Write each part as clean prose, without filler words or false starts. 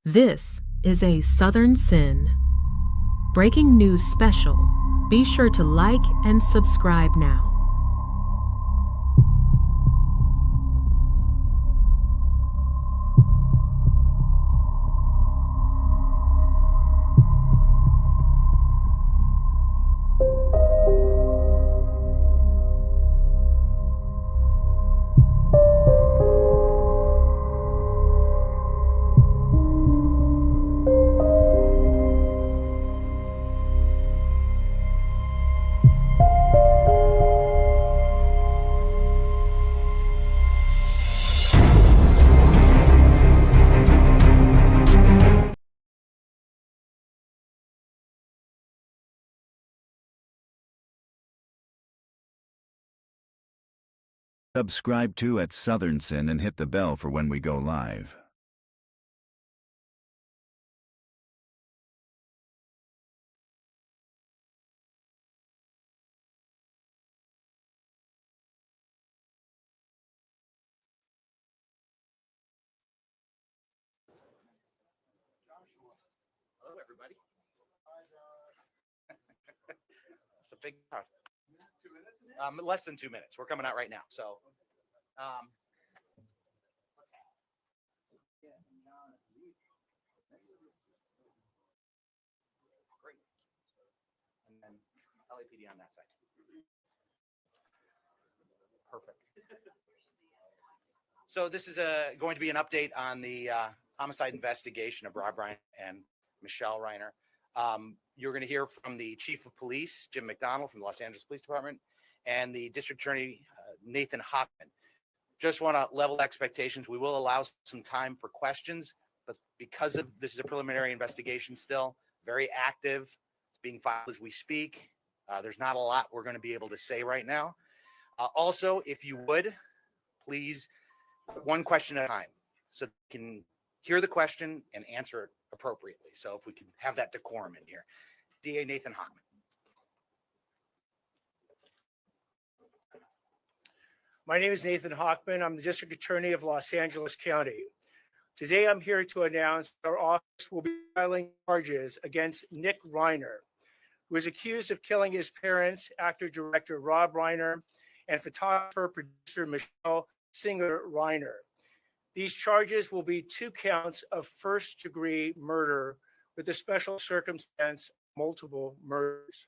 This is a Southern Sin breaking news special. Be sure to like and subscribe now. Subscribe to at Southern Sin and hit the bell for when we go live. Hello, everybody. It's a big crowd. 2 minutes? Less than 2 minutes. We're coming out right now. So, great. And then LAPD on that side. Perfect. So this is going to be an update on the homicide investigation of Rob Reiner and Michele Reiner. You're going to hear from the Chief of Police, Jim McDonald from the Los Angeles Police Department, and the District Attorney, Nathan Hochman. Just want to level expectations. We will allow some time for questions, but because of this is a preliminary investigation still, very active. It's being filed as we speak. There's not a lot we're going to be able to say right now. Also, if you would, please, one question at a time so you can hear the question and answer it appropriately. So if we can have that decorum in here. DA Nathan Hochman. My name is Nathan Hochman. I'm the District Attorney of Los Angeles County. Today, I'm here to announce our office will be filing charges against Nick Reiner, who is accused of killing his parents, actor-director Rob Reiner, and photographer-producer Michele Singer Reiner. These charges will be 2 counts of first-degree murder with a special circumstance, multiple murders.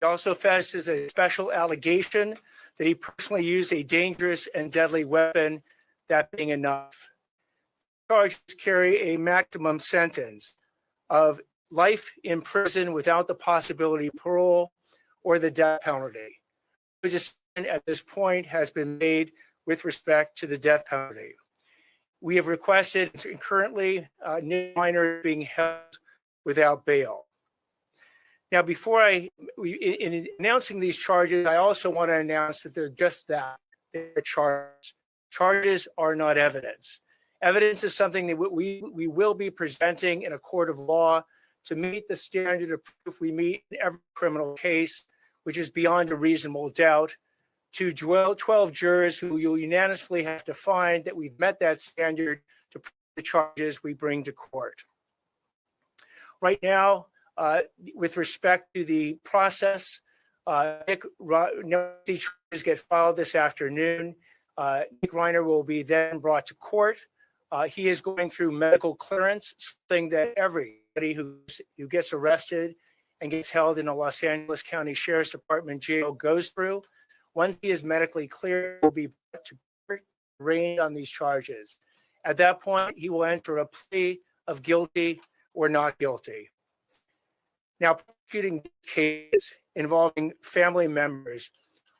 He also faces a special allegation that he personally used a dangerous and deadly weapon, that being enough. Charges carry a maximum sentence of life in prison without the possibility of parole or the death penalty. No decision at this point has been made with respect to the death penalty. We have requested, and currently, Nick Reiner being held without bail. Now, before in announcing these charges, I also want to announce that they're just that. They're charges. Charges are not evidence. Evidence is something that we will be presenting in a court of law to meet the standard of proof we meet in every criminal case, which is beyond a reasonable doubt, to 12 jurors who you'll unanimously have to find that we've met that standard to prove the charges we bring to court. Right now, with respect to the process, Nick charges get filed this afternoon. Nick Reiner will be then brought to court. He is going through medical clearance, something that everybody who gets arrested and gets held in a Los Angeles County Sheriff's Department jail goes through. Once he is medically cleared, he will be brought to court, arraigned on these charges. At that point, he will enter a plea of guilty or not guilty. Now, prosecuting cases involving family members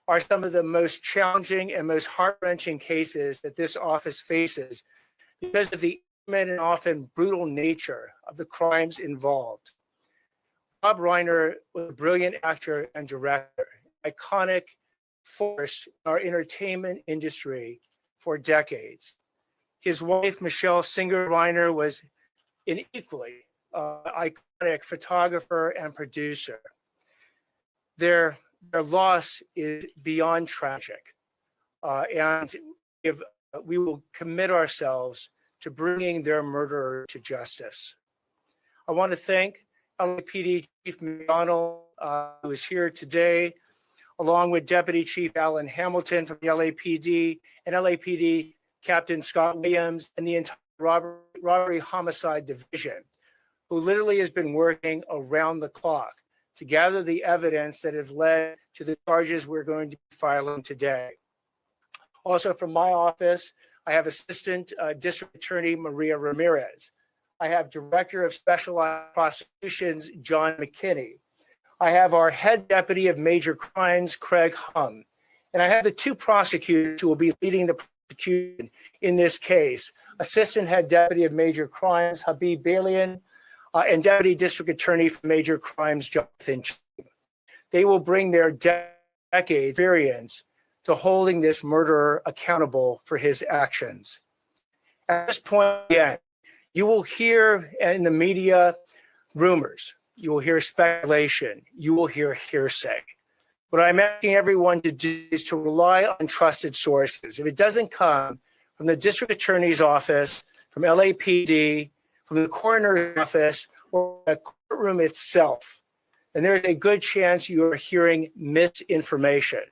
are some of the most challenging and most heart-wrenching cases that this office faces because of the intimate and often brutal nature of the crimes involved. Rob Reiner was a brilliant actor and director, iconic force in our entertainment industry for decades. His wife, Michele Singer Reiner, was an equally iconic photographer and producer. Their loss is beyond tragic, and we will commit ourselves to bringing their murderer to justice. I want to thank LAPD Chief McDonald, who is here today, along with Deputy Chief Alan Hamilton from the LAPD and LAPD Captain Scott Williams and the entire Robbery Homicide Division, who literally has been working around the clock to gather the evidence that have led to the charges we're going to be filing today. Also from my office, I have Assistant District Attorney Maria Ramirez. I have Director of Specialized Prosecutions, John McKinney. I have our Head Deputy of Major Crimes, Craig Hum. And I have the two prosecutors who will be leading the prosecution in this case, Assistant Head Deputy of Major Crimes, Habib Balian, and Deputy District Attorney for Major Crimes, Jonathan Chung. They will bring their decade experience to holding this murderer accountable for his actions. At this point, again, you will hear in the media rumors, you will hear speculation, you will hear hearsay. What I'm asking everyone to do is to rely on trusted sources. If it doesn't come from the District Attorney's Office, from LAPD, from the coroner's office, or the courtroom itself, then there's a good chance you are hearing misinformation.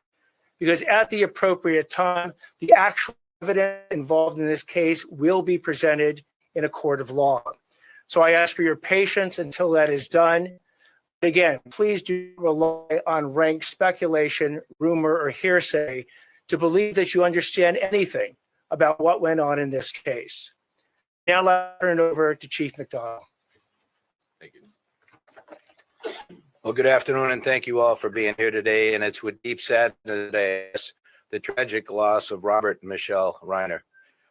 Because at the appropriate time, the actual evidence involved in this case will be presented in a court of law. So I ask for your patience until that is done. Again, please do rely on rank speculation, rumor, or hearsay to believe that you understand anything about what went on in this case. Now let's turn it over to Chief McDonald. Thank you. Well, good afternoon, and thank you all for being here today. And it's with deep sadness today, the tragic loss of Robert and Michele Reiner.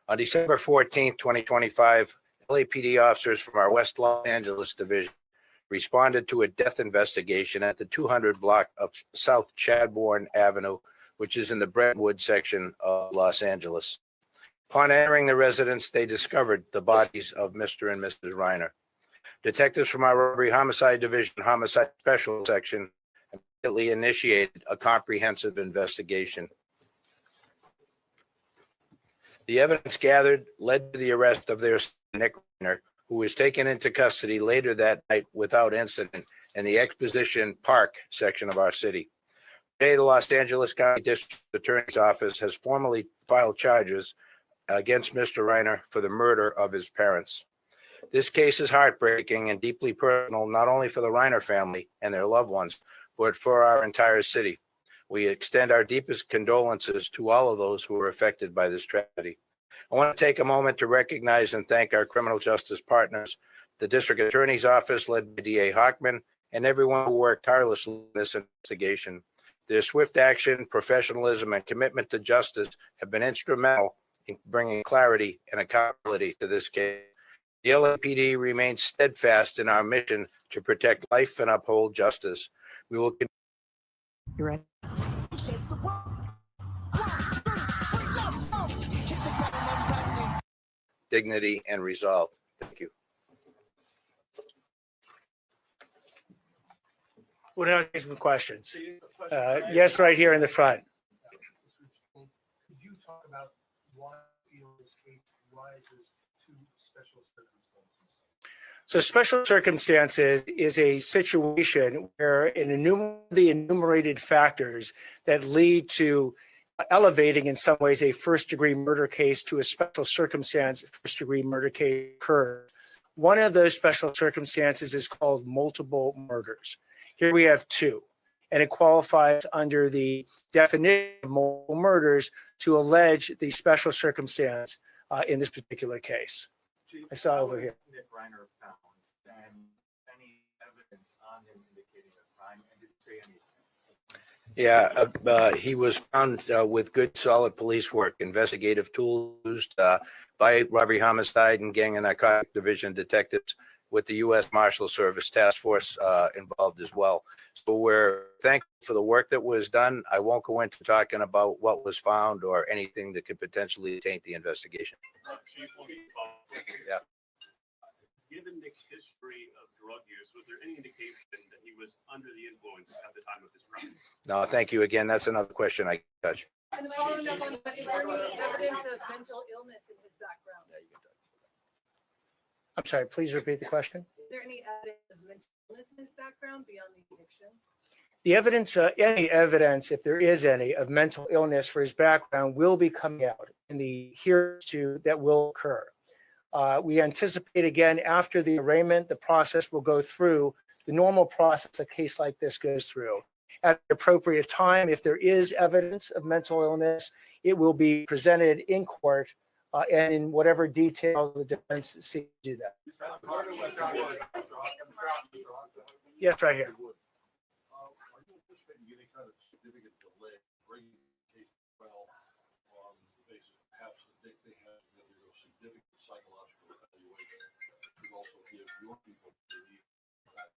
On December 14th, 2025, LAPD officers from our West Los Angeles division responded to a death investigation at the 200 block of South Chadbourne Avenue, which is in the Brentwood section of Los Angeles. Upon entering the residence, they discovered the bodies of Mr. and Mrs. Reiner. Detectives from our Robbery Homicide Division Homicide Special Section immediately initiated a comprehensive investigation. The evidence gathered led to the arrest of their son, Nick Reiner, who was taken into custody later that night without incident in the Exposition Park section of our city. Today, the Los Angeles County District Attorney's Office has formally filed charges against Mr. Reiner for the murder of his parents. This case is heartbreaking and deeply personal, not only for the Reiner family and their loved ones, but for our entire city. We extend our deepest condolences to all of those who were affected by this tragedy. I want to take a moment to recognize and thank our criminal justice partners, the District Attorney's Office led by DA Hochman, and everyone who worked tirelessly in this investigation. Their swift action, professionalism, and commitment to justice have been instrumental in bringing clarity and accountability to this case. The LAPD remains steadfast in our mission to protect life and uphold justice. We will continue. You're right. Dignity and resolve. Thank you. We'll now take some questions. Yes, right here in the front. Could you talk about why you feel this case rises to special circumstances? So special circumstances is a situation where the enumerated factors that lead to elevating in some ways a first-degree murder case to a special circumstance first-degree murder case occurs. One of those special circumstances is called multiple murders. Here we have two, and it qualifies under the definition of multiple murders to allege the special circumstance in this particular case. Chief, I saw over here. Nick Reiner found and any evidence on him indicating a crime, and did he say anything? Yeah, he was found with good, solid police work, investigative tools used by Robbery Homicide and Gang and Narcotic Division detectives with the U.S. Marshal Service Task Force involved as well. So we're thankful for the work that was done. I won't go into talking about what was found or anything that could potentially taint the investigation. Chief, Yeah. Given Nick's history of drug use, was there any indication that he was under the influence at the time of his crime? No, thank you again. That's another question I can touch. And following up on that, is there any evidence of mental illness in his background? I'm sorry, please repeat the question. Is there any evidence of mental illness in his background beyond the addiction? The evidence, any evidence, if there is any, of mental illness for his background will be coming out in the hearings that will occur. We anticipate, again, after the arraignment, the process will go through the normal process a case like this goes through. At the appropriate time, if there is evidence of mental illness, it will be presented in court and in whatever detail the defense sees to do that. Yes, right here. Are you anticipating any kind of significant delay bringing the case to trial on the basis perhaps that they have to undergo significant psychological evaluation to also give your people the that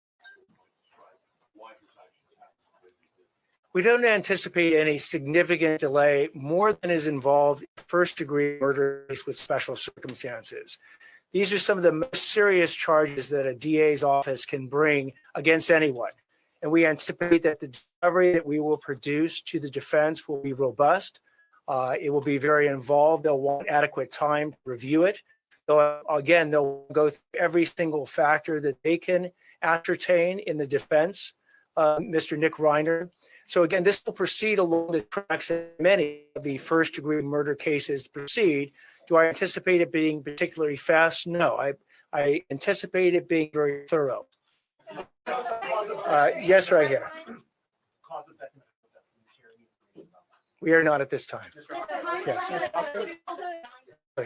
might describe why his actions happened the way they did? We don't anticipate any significant delay more than is involved in first-degree murder case with special circumstances. These are some of the most serious charges that a DA's office can bring against anyone. And we anticipate that the discovery that we will produce to the defense will be robust. It will be very involved. They'll want adequate time to review it. They'll go through every single factor that they can ascertain in the defense, Mr. Nick Reiner. So again, this will proceed along the tracks that many of the first-degree murder cases proceed. Do I anticipate it being particularly fast? No, I anticipate it being very thorough. Yes, right here. We are not at this time. Yes. Right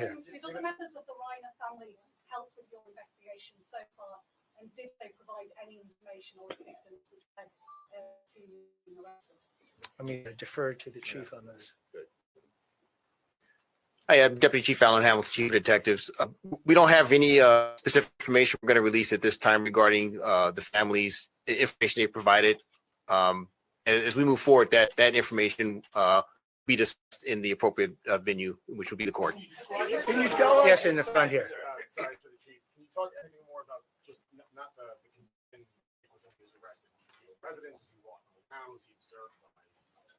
here. Did the members of the Reiner family help with your investigation so far? And did they provide any information or assistance which led to the arrest? I'm going to defer to the chief on this. Hi, I'm Deputy Chief Alan Hamilton, Chief of Detectives. We don't have any specific information we're going to release at this time regarding the family's information they provided. As we move forward, that information be discussed in the appropriate venue, which will be the court. Can you tell us? Yes, in the front here. Sorry for the chief. Can you talk anything more about just not the condition he was arrested? Was he a resident? Was he walking around? Was he observed by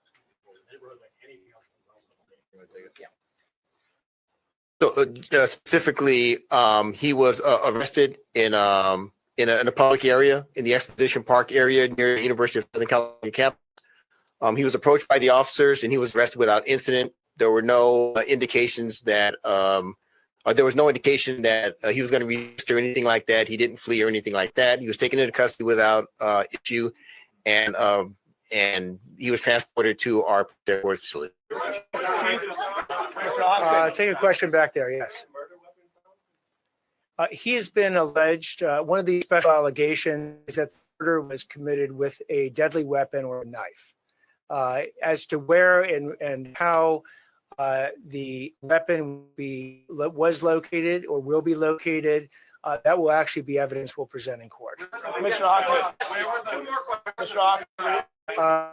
people in the neighborhood? Like anything else? Yeah. So specifically, he was arrested in a public area, in the Exposition Park area near the University of Southern California campus. He was approached by the officers and he was arrested without incident. There were no indications that there was no indication that he was going to resist or anything like that. He didn't flee or anything like that. He was taken into custody without issue, and he was transported to our court facility. Take a question back there. Yes. He's been alleged. One of the special allegations is that the murder was committed with a deadly weapon or a knife. As to where and how the weapon was located or will be located, that will actually be evidence we'll present in court. Mr. Hoffman. Mr. Hoffman.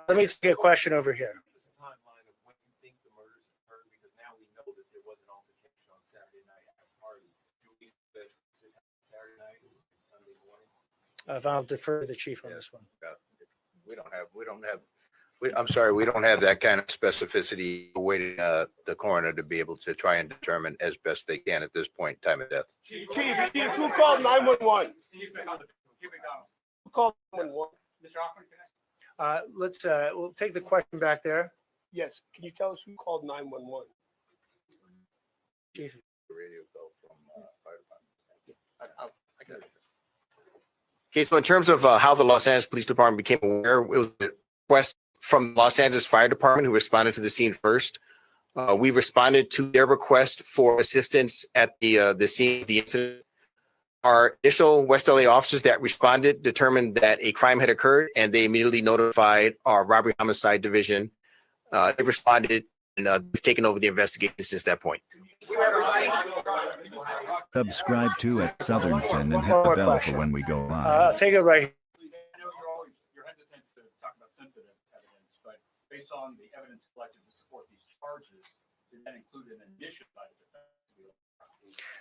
Let me take a question over here. Timeline of when you think the murders occurred, because now we know that there was an altercation on Saturday night at a party. Do we think that this happened Saturday night or Sunday morning? I'll defer to the chief on this one. I'm sorry, we don't have that kind of specificity awaiting the coroner to be able to try and determine as best they can at this point in time of death. Chief, who called 911? Who called 911? Mr. Hoffman, We'll take the question back there. Yes. Can you tell us who called 911? Chief. Okay, so in terms of how the Los Angeles Police Department became aware, it was a request from Los Angeles Fire Department who responded to the scene first. We responded to their request for assistance at the scene of the incident. Our initial West LA officers that responded determined that a crime had occurred, and they immediately notified our robbery homicide division. They responded, and we've taken over the investigation since that point. Subscribe to at Southern Sin and hit the bell for when we go live. I'll take it right here. I know you're hesitant to talk about sensitive evidence, but based on the evidence collected to support these charges, did that include an admission by the defense?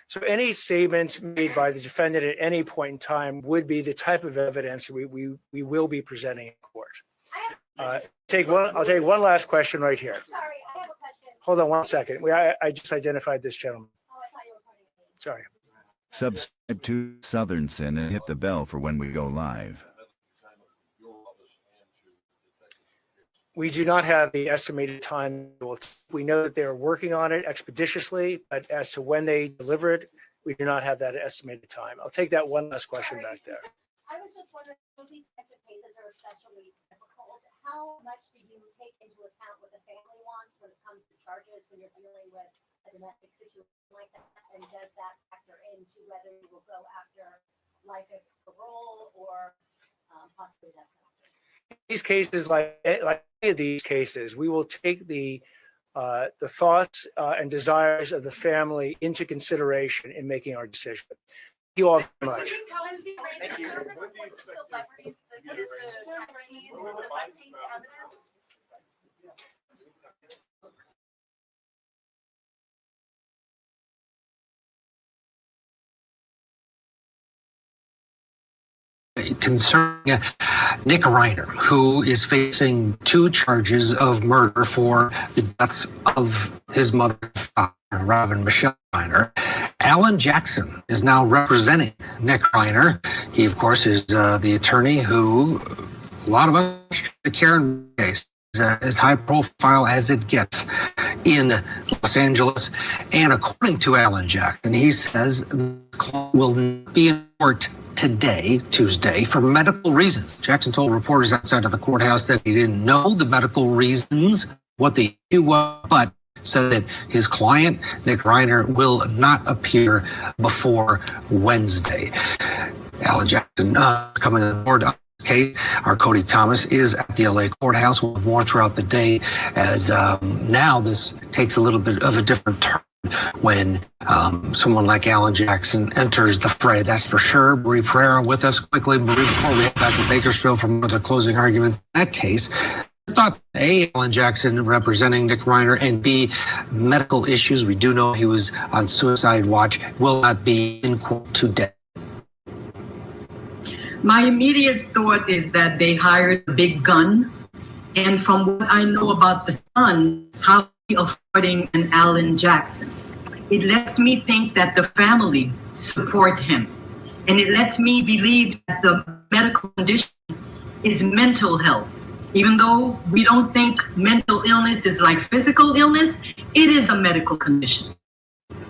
So any statements made by the defendant at any point in time would be the type of evidence we will be presenting in court. I'll take one last question right here. Sorry, I have a question. Hold on one second. I just identified this gentleman. Oh, I thought you were putting it in. Sorry. Subscribe to Southern Sin and hit the bell for when we go live. We do not have the estimated time. We know that they're working on it expeditiously, but as to when they deliver it, we do not have that estimated time. I'll take that one last question back there. I was just wondering, if these types of cases are especially difficult, how much do you take into account what the family wants when it comes to charges when you're dealing with a domestic situation like that? And does that factor into whether you will go after life of parole or possibly death penalty? These cases, like any of these cases, we will take the thoughts and desires of the family into consideration in making our decision. Thank you all very much. Thank you. Celebrities visit the vaccine with collecting evidence. Concerning Nick Reiner, who is facing 2 charges of murder for the deaths of his mother and father, Rob and Michele Reiner. Alan Jackson is now representing Nick Reiner. He, of course, is the attorney who a lot of us care in the case. As high profile as it gets in Los Angeles. And according to Alan Jackson, he says the client will not be in court today, Tuesday, for medical reasons. Jackson told reporters outside of the courthouse that he didn't know the medical reasons, what the issue was, but said that his client, Nick Reiner, will not appear before Wednesday. Alan Jackson coming on board. Case. Our Cody Thomas is at the LA courthouse. We'll have more throughout the day as now this takes a little bit of a different turn when someone like Alan Jackson enters the fray. That's for sure. Marie Pereira with us quickly. Marie, before we head back to Bakersfield for one of the closing arguments in that case, I thought A, Alan Jackson representing Nick Reiner, and B, medical issues. We do know he was on suicide watch, will not be in court today. My immediate thought is that they hired a big gun. And from what I know about the son, how he affording an Alan Jackson, it lets me think that the family support him. And it lets me believe that the medical condition is mental health. Even though we don't think mental illness is like physical illness, it is a medical condition.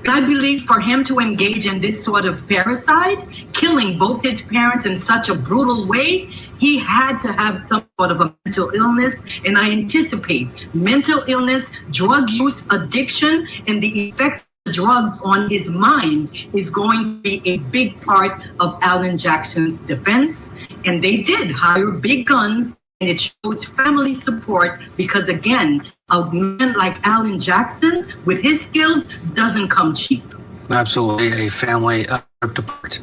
I believe for him to engage in this sort of parricide, killing both his parents in such a brutal way, he had to have some sort of a mental illness. And I anticipate mental illness, drug use, addiction, and the effects of the drugs on his mind is going to be a big part of Alan Jackson's defense. And they did hire big guns, and it shows family support because, again, a man like Alan Jackson with his skills doesn't come cheap. Absolutely, a family apart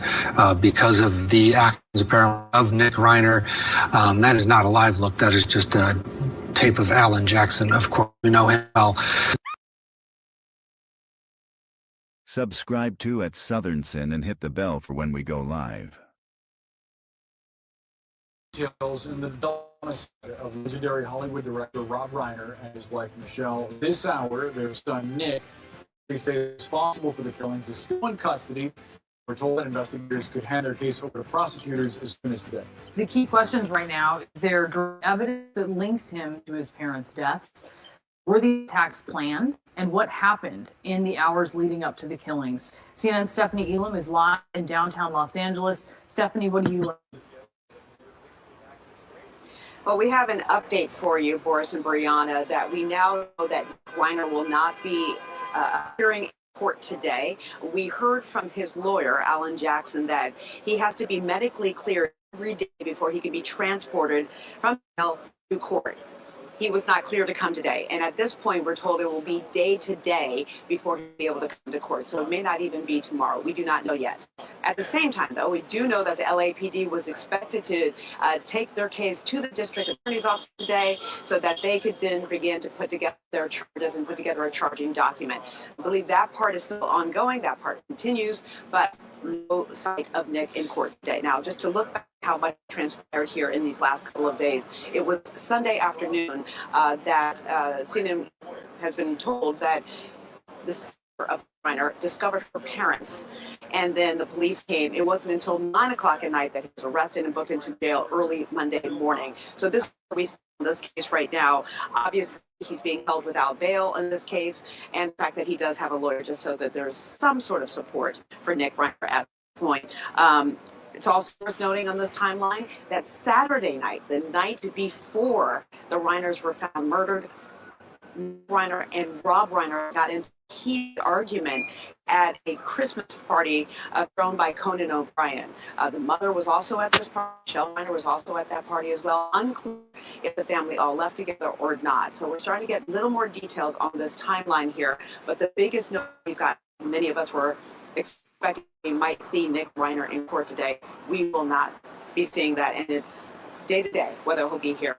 because of the actions apparently of Nick Reiner. That is not a live look. That is just a tape of Alan Jackson. Of course, we know him well. Subscribe to Southern Sin and hit the bell for when we go live. Details in the domicile of legendary Hollywood director Rob Reiner and his wife Michele. This hour, their son Nick, they say responsible for the killings, is still in custody. We're told that investigators could hand their case over to prosecutors as soon as today. The key questions right now is there evidence that links him to his parents' deaths? Were the attacks planned? And what happened in the hours leading up to the killings? CNN's Stephanie Elam is live in downtown Los Angeles. Stephanie, what do you learn? Well, we have an update for you, Boris and Brianna, that we now know that Reiner will not be appearing in court today. We heard from his lawyer, Alan Jackson, that he has to be medically cleared every day before he can be transported from jail to court. He was not clear to come today. And at this point, we're told it will be day to day before he'll be able to come to court. So it may not even be tomorrow. We do not know yet. At the same time, though, we do know that the LAPD was expected to take their case to the district attorney's office today so that they could then begin to put together their charges and put together a charging document. I believe that part is still ongoing. That part continues, but no sight of Nick in court today. Now, just to look back how much transpired here in these last couple of days, it was Sunday afternoon that CNN has been told that the of Reiner discovered her parents, and then the police came. It wasn't until 9 o'clock at night that he was arrested and booked into jail early Monday morning. So this is where we stand on this case right now. Obviously, he's being held without bail in this case, and the fact that he does have a lawyer, just so that there's some sort of support for Nick Reiner at this point. It's also worth noting on this timeline that Saturday night, the night before the Reiners were found murdered, Reiner and Rob Reiner got into a heated argument at a Christmas party thrown by Conan O'Brien. The mother was also at this party. Michele Reiner was also at that party as well. Unclear if the family all left together or not. So we're starting to get a little more details on this timeline here. But the biggest note we've got, many of us were expecting we might see Nick Reiner in court today. We will not be seeing that, and it's day to day whether he'll be here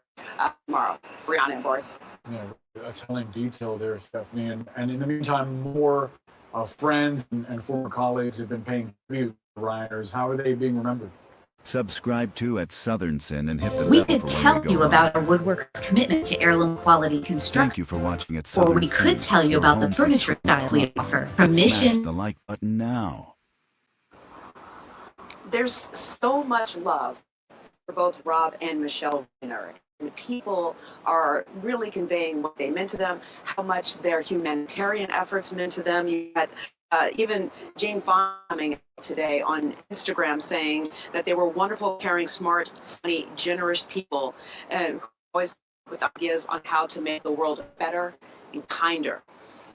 tomorrow. Brianna and Boris. Yeah, a telling detail there, Stephanie. And in the meantime, more friends and former colleagues have been paying tribute to Reiners. How are they being remembered? Subscribe to at Southern Sin and hit the We bell could for when tell we go you live. about our woodworkers' commitment to heirloom quality construction. Thank you for watching at Or Southern we Sin. could tell you Your about the home for furniture true styles we crime. offer. Smash Permission. the like button now. There's so much love for both Rob and Michele Reiner. And people are really conveying what they meant to them, how much their humanitarian efforts meant to them. You had even Jane Fonda coming out today on Instagram saying that they were wonderful, caring, smart, funny, generous people, and always with ideas on how to make the world better and kinder.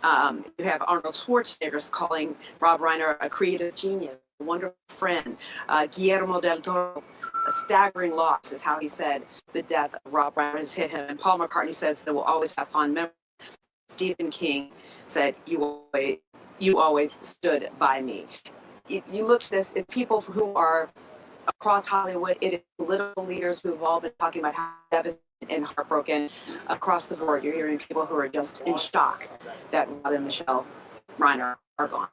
You have Arnold Schwarzenegger calling Rob Reiner a creative genius, a wonderful friend. Guillermo del Toro, a staggering loss is how he said the death of Rob Reiner has hit him. And Paul McCartney says they will always have fond memories. Stephen King said, you always stood by me. You look at this, it's people who are across Hollywood, it is political leaders who have all been talking about how devastated and heartbroken across the board. You're hearing people who are just in shock that Rob and Michele Reiner are gone.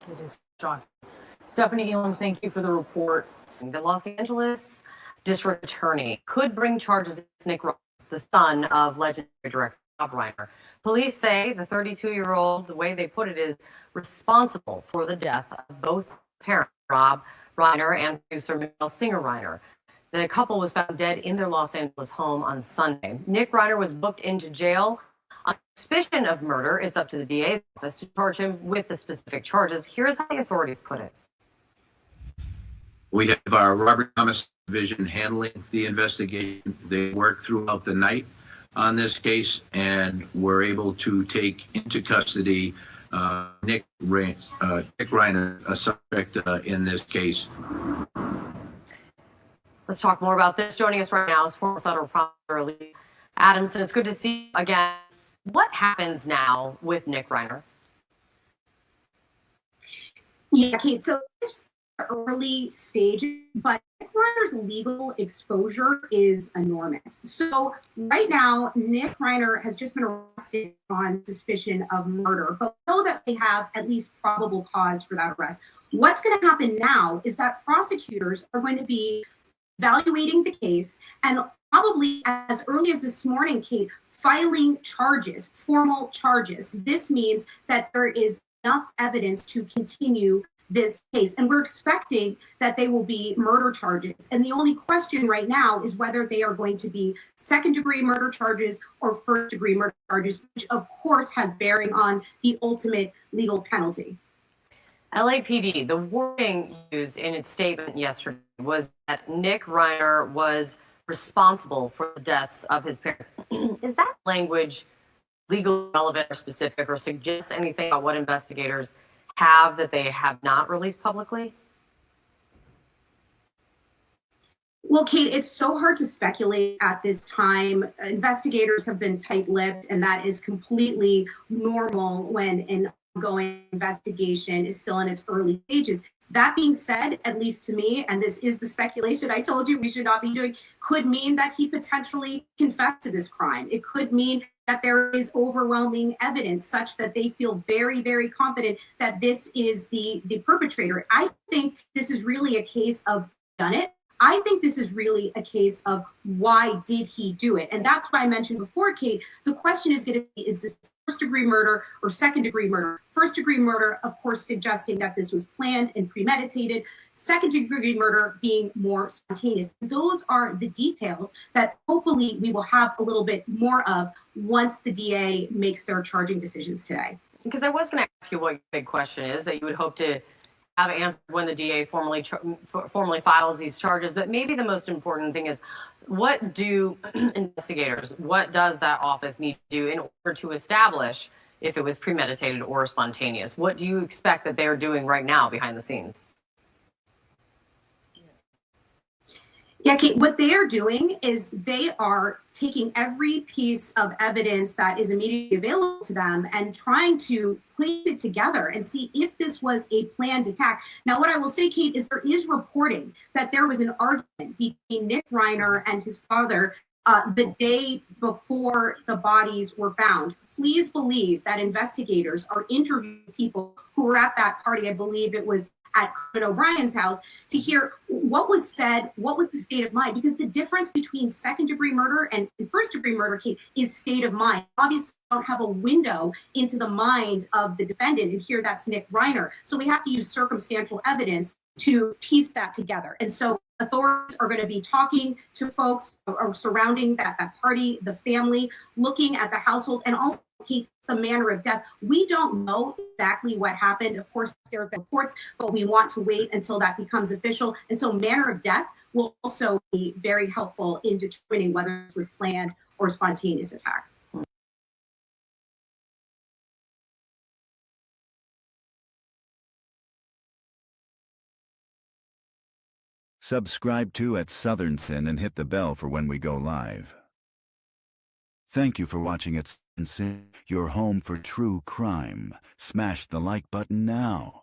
It is shocking. Stephanie Elam, thank you for the report. The Los Angeles District Attorney could bring charges against Nick Reiner, the son of legendary director Rob Reiner. Police say the 32-year-old, the way they put it, is responsible for the death of both parents, Rob Reiner and producer Michele Singer Reiner. The couple was found dead in their Los Angeles home on Sunday. Nick Reiner was booked into jail on suspicion of murder. It's up to the DA's office to charge him with the specific charges. Here's how the authorities put it. We have our Robbery Homicide Division handling the investigation. They worked throughout the night on this case and were able to take into custody Nick Reiner, a suspect in this case. Let's talk more about this. Joining us right now is former federal prosecutor Lee Adamson. It's good to see you again. What happens now with Nick Reiner? Yeah, Kate. So early stages, but Nick Reiner's legal exposure is enormous. So right now, Nick Reiner has just been arrested on suspicion of murder, but we know that they have at least probable cause for that arrest. What's going to happen now is that prosecutors are going to be evaluating the case and probably as early as this morning, Kate, filing charges, formal charges. This means that there is enough evidence to continue this case. And we're expecting that they will be murder charges. And the only question right now is whether they are going to be second-degree murder charges or first-degree murder charges, which of course has bearing on the ultimate legal penalty. LAPD, the wording used in its statement yesterday was that Nick Reiner was responsible for the deaths of his parents. Is that language legally relevant or specific, or suggests anything about what investigators have that they have not released publicly? Well, Kate, it's so hard to speculate at this time. Investigators have been tight-lipped, and that is completely normal when an ongoing investigation is still in its early stages. That being said, at least to me, and this is the speculation I told you we should not be doing, could mean that he potentially confessed to this crime. It could mean that there is overwhelming evidence such that they feel very, very confident that this is the perpetrator. I think this is really a case of done it. I think this is really a case of why did he do it? And that's why I mentioned before, Kate, the question is going to be, is this first-degree murder or second-degree murder. First-degree murder, of course, suggesting that this was planned and premeditated. Second-degree murder being more spontaneous. Those are the details that hopefully we will have a little bit more of once the DA makes their charging decisions today. Because I was going to ask you what your big question is that you would hope to have answered when the DA formally files these charges. But maybe the most important thing is, what do investigators, what does that office need to do in order to establish if it was premeditated or spontaneous? What do you expect that they're doing right now behind the scenes? Yeah, Kate, what they are doing is they are taking every piece of evidence that is immediately available to them and trying to place it together and see if this was a planned attack. Now, what I will say, Kate, is there is reporting that there was an argument between Nick Reiner and his father the day before the bodies were found. Please believe that investigators are interviewing people who were at that party. I believe it was at Conan O'Brien's house, to hear what was said, what was the state of mind, because the difference between second-degree murder and first-degree murder, Kate, is state of mind. Obviously, we don't have a window into the mind of the defendant, and here that's Nick Reiner. So we have to use circumstantial evidence to piece that together. And so authorities are going to be talking to folks surrounding that party, the family, looking at the household, and also the manner of death. We don't know exactly what happened. Of course, there have been reports, but we want to wait until that becomes official. And so manner of death will also be very helpful in determining whether it was planned or spontaneous attack. Subscribe to @SouthernSyn and hit the bell for when we go live. Thank you for watching @SouthernSyn, your home for true crime. Smash the like button now.